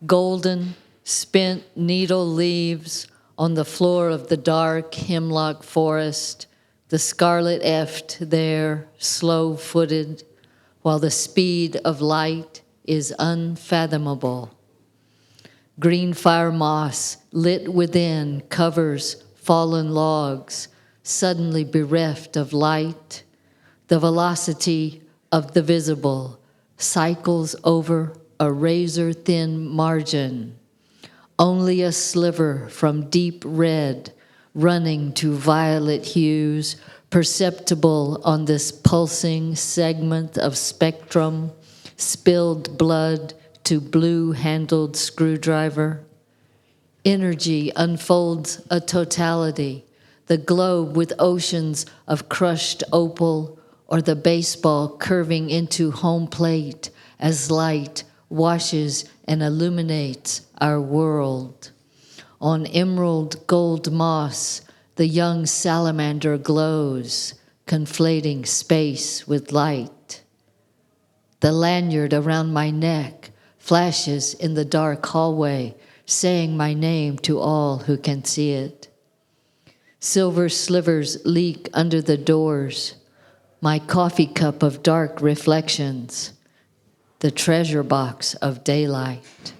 golden, spent needle leaves on the floor of the dark hemlock forest, the scarlet eft there, slow-footed, while the speed of light is unfathomable. Green fire moss, lit within, covers fallen logs, suddenly bereft of light. The velocity of the visible cycles over a razor-thin margin, only a sliver from deep red running to violet hues, perceptible on this pulsing segment of spectrum, spilled blood to blue-handled screwdriver. Energy unfolds a totality, the globe with oceans of crushed opal, or the baseball curving into home plate as light washes and illuminates our world. On emerald gold moss, the young salamander glows, conflating space with light. The lanyard around my neck flashes in the dark hallway, saying my name to all who can see it. Silver slivers leak under the doors, my coffee cup of dark reflections, the treasure box of daylight.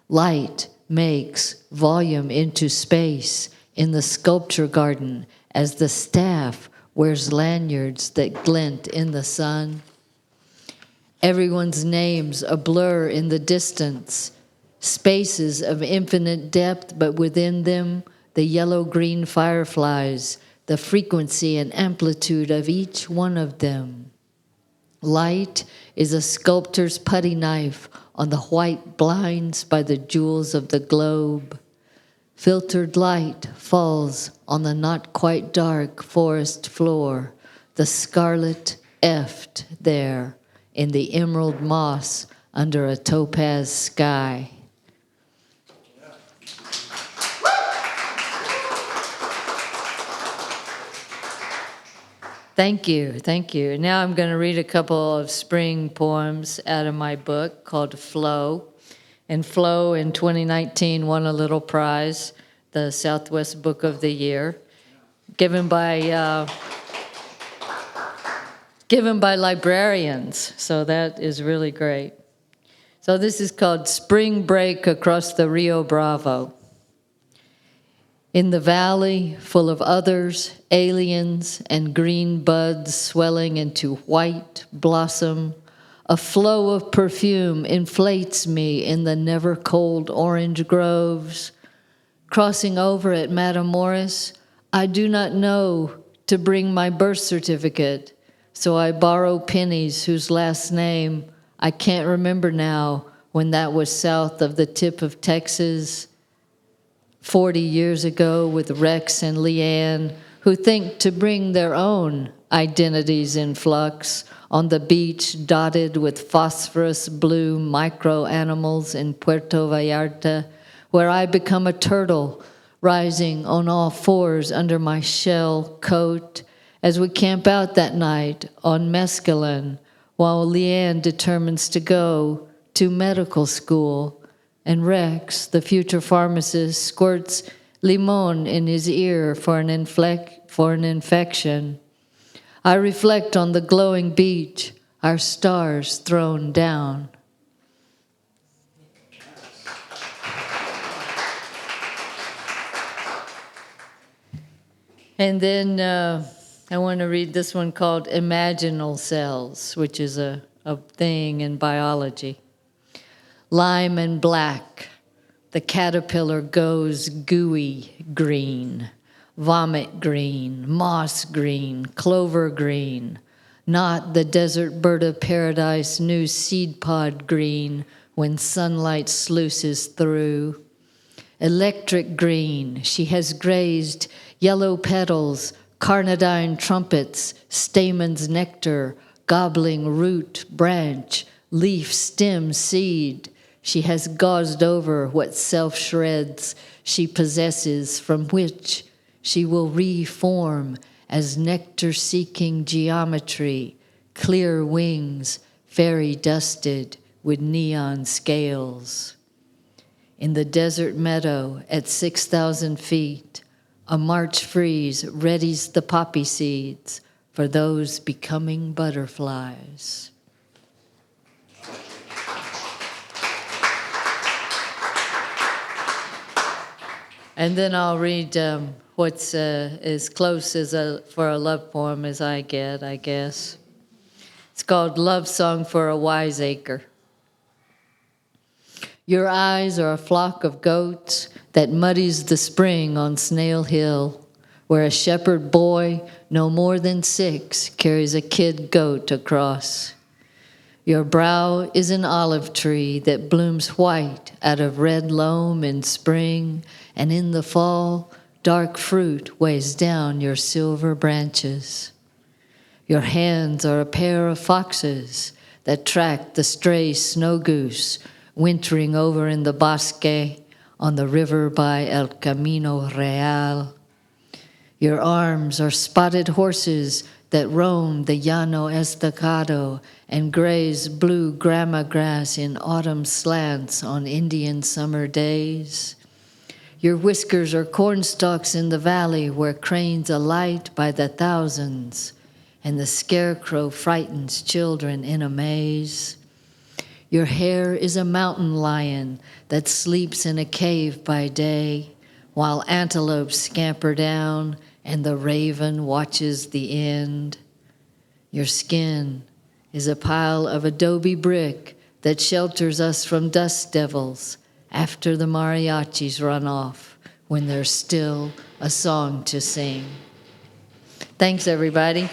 Light makes volume into space in the sculpture garden as the staff wears lanyards that glint in the sun. Everyone's names a blur in the distance, spaces of infinite depth, but within them, the yellow-green fireflies, the frequency and amplitude of each one of them. Light is a sculptor's putty knife on the white blinds by the jewels of the globe. Filtered light falls on the not quite dark forest floor, the scarlet eft there in the emerald moss under a topaz sky. Thank you, thank you. Now I'm going to read a couple of spring poems out of my book called Flow. And Flow in 2019 won a little prize, the Southwest Book of the Year, given by librarians. So that is really great. So this is called Spring Break Across the Rio Bravo. In the valley, full of others, aliens, and green buds swelling into white blossom, a flow of perfume inflates me in the never-cold orange groves. Crossing over at Matamoros, I do not know to bring my birth certificate, so I borrow pennies whose last name I can't remember now when that was south of the tip of Texas. 40 years ago with Rex and Leanne, who think to bring their own identities in flux on the beach dotted with phosphorus blue micro-animals in Puerto Vallarta, where I become a turtle rising on all fours under my shell coat as we camp out that night on mescaline while Leanne determines to go to medical school. And Rex, the future pharmacist, squirts limon in his ear for an infection. I reflect on the glowing beach, our stars thrown down. And then I want to read this one called Imaginal Cells, which is a thing in biology. Lime and black, the caterpillar goes gooey green, vomit green, moss green, clover green, not the desert bird of paradise new seed pod green when sunlight sluices through. Electric green, she has grazed yellow petals, carnadine trumpets, stamens nectar, gobbling root, branch, leaf, stem, seed. She has gauzed over what self-shreds she possesses, from which she will reform as nectar-seeking geometry, clear wings, fairy-dusted with neon scales. In the desert meadow at 6,000 feet, a March freeze readies the poppy seeds for those becoming butterflies. And then I'll read what's as close as for a love poem as I get, I guess. It's called Love Song for a Wiseacre. Your eyes are a flock of goats that muddies the spring on Snail Hill, where a shepherd boy, no more than 6, carries a kid goat across. Your brow is an olive tree that blooms white out of red loam in spring, and in the fall, dark fruit weighs down your silver branches. Your hands are a pair of foxes that track the stray snow goose wintering over in the bosque on the river by El Camino Real. Your arms are spotted horses that roam the Llano Estacado and graze blue grama grass in autumn slants on Indian summer days. Your whiskers are cornstalks in the valley where cranes alight by the thousands, and the scarecrow frightens children in a maze. Your hair is a mountain lion that sleeps in a cave by day, while antelopes scamper down and the raven watches the end. Your skin is a pile of adobe brick that shelters us from dust devils after the mariachis run off when there's still a song to sing. Thanks, everybody.